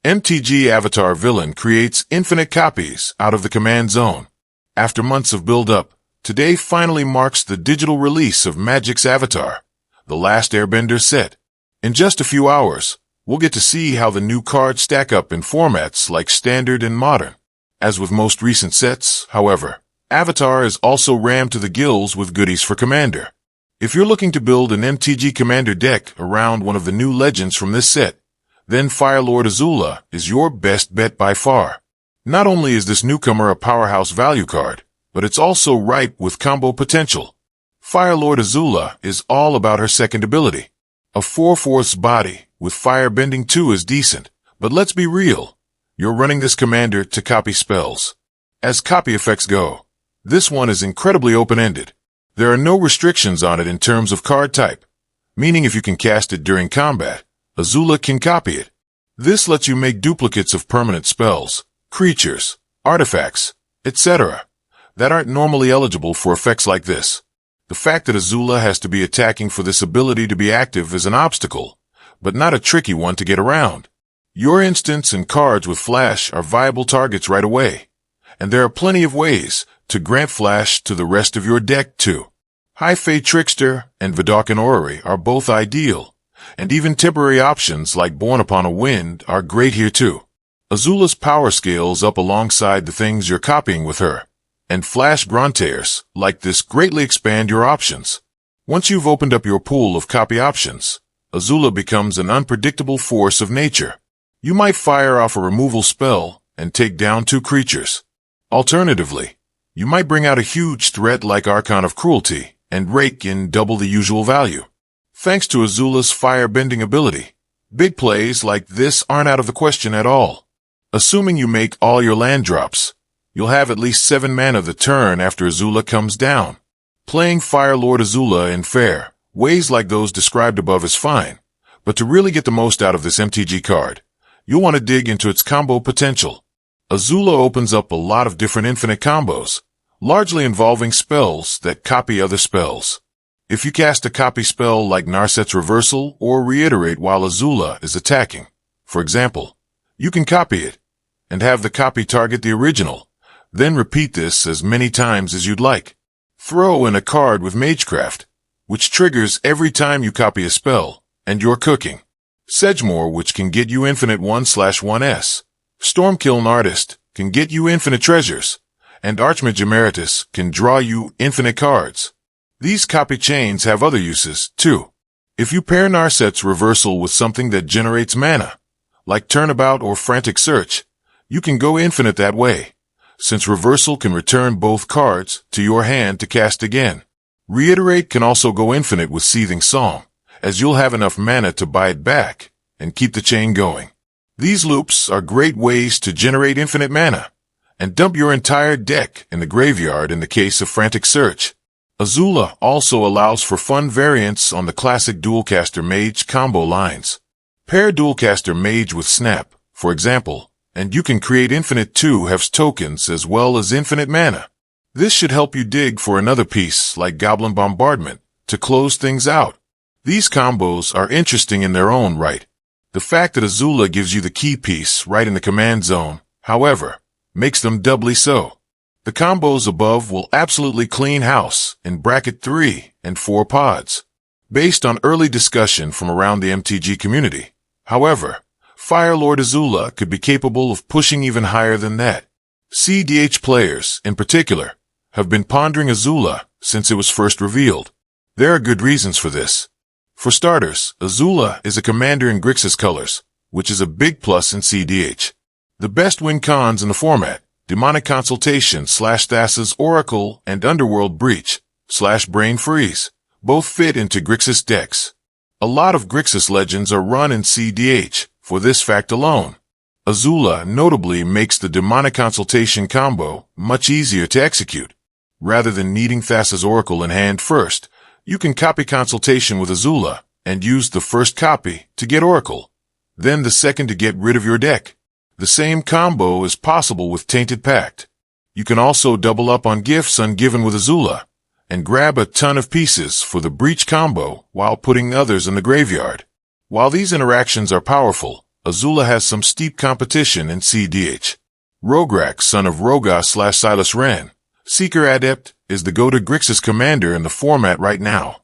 MTG Avatar Villain creates infinite copies out of the command zone. After months of build-up, today finally marks the digital release of Magic's Avatar, the Last Airbender set. In just a few hours, we'll get to see how the new cards stack up in formats like Standard and Modern. As with most recent sets, however, Avatar is also rammed to the gills with goodies for Commander. If you're looking to build an MTG Commander deck around one of the new legends from this set, then Fire Lord Azula is your best bet by far. Not only is this newcomer a powerhouse value card, but it's also ripe with combo potential. Fire Lord Azula is all about her second ability. A 4/4 body with fire bending 2 is decent, but let's be real. You're running this commander to copy spells. As copy effects go, this one is incredibly open-ended. There are no restrictions on it in terms of card type, meaning if you can cast it during combat, Azula can copy it. This lets you make duplicates of permanent spells, creatures, artifacts, etc. that aren't normally eligible for effects like this. The fact that Azula has to be attacking for this ability to be active is an obstacle, but not a tricky one to get around. Your instants and cards with flash are viable targets right away, and there are plenty of ways to grant flash to the rest of your deck too. High Fae Trickster and Vidoccan Orrery are both ideal, and even temporary options like Born Upon a Wind are great here too. Azula's power scales up alongside the things you're copying with her, and flash Grantaires like this greatly expand your options. Once you've opened up your pool of copy options, Azula becomes an unpredictable force of nature. You might fire off a removal spell and take down 2 creatures. Alternatively, you might bring out a huge threat like Archon of Cruelty and rake in double the usual value. Thanks to Azula's fire-bending ability, big plays like this aren't out of the question at all. Assuming you make all your land drops, you'll have at least 7 mana the turn after Azula comes down. Playing Fire Lord Azula in fair ways like those described above is fine, but to really get the most out of this MTG card, you'll want to dig into its combo potential. Azula opens up a lot of different infinite combos, largely involving spells that copy other spells. If you cast a copy spell like Narset's Reversal or Reiterate while Azula is attacking, for example, you can copy it and have the copy target the original, then repeat this as many times as you'd like. Throw in a card with Magecraft, which triggers every time you copy a spell, and you're cooking. Sedgemoor, which can get you infinite 1/1s. Stormkiln Artist can get you infinite treasures, and Archmage Emeritus can draw you infinite cards. These copy chains have other uses, too. If you pair Narset's Reversal with something that generates mana, like Turnabout or Frantic Search, you can go infinite that way, since Reversal can return both cards to your hand to cast again. Reiterate can also go infinite with Seething Song, as you'll have enough mana to buy it back and keep the chain going. These loops are great ways to generate infinite mana and dump your entire deck in the graveyard in the case of Frantic Search. Azula also allows for fun variants on the classic Dualcaster Mage combo lines. Pair Dualcaster Mage with Snap, for example, and you can create infinite 2/2 tokens as well as infinite mana. This should help you dig for another piece like Goblin Bombardment to close things out. These combos are interesting in their own right. The fact that Azula gives you the key piece right in the command zone, however, makes them doubly so. The combos above will absolutely clean house in bracket 3 and 4 pods. Based on early discussion from around the MTG community, however, Fire Lord Azula could be capable of pushing even higher than that. CDH players, in particular, have been pondering Azula since it was first revealed. There are good reasons for this. For starters, Azula is a commander in Grixis colors, which is a big plus in CDH. The best win cons in the format, Demonic Consultation / Thassa's Oracle and Underworld Breach / Brain Freeze, both fit into Grixis decks. A lot of Grixis legends are run in CDH for this fact alone. Azula notably makes the Demonic Consultation combo much easier to execute. Rather than needing Thassa's Oracle in hand first, you can copy Consultation with Azula and use the first copy to get Oracle, then the second to get rid of your deck. The same combo is possible with Tainted Pact. You can also double up on gifts ungiven with Azula and grab a ton of pieces for the Breach combo while putting others in the graveyard. While these interactions are powerful, Azula has some steep competition in CDH. Rograk, son of Rogos/Silas Ren, Seeker Adept, is the go-to Grixis commander in the format right now,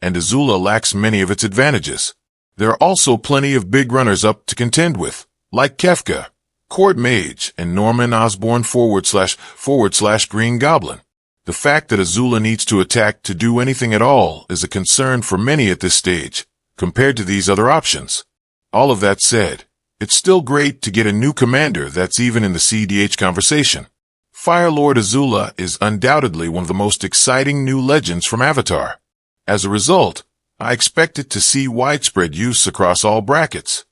and Azula lacks many of its advantages. There are also plenty of big runners-up to contend with, like Kefka, Court Mage, and Norman Osborn / Green Goblin. The fact that Azula needs to attack to do anything at all is a concern for many at this stage, compared to these other options. All of that said, it's still great to get a new commander that's even in the CDH conversation. Fire Lord Azula is undoubtedly one of the most exciting new legends from Avatar. As a result, I expect it to see widespread use across all brackets.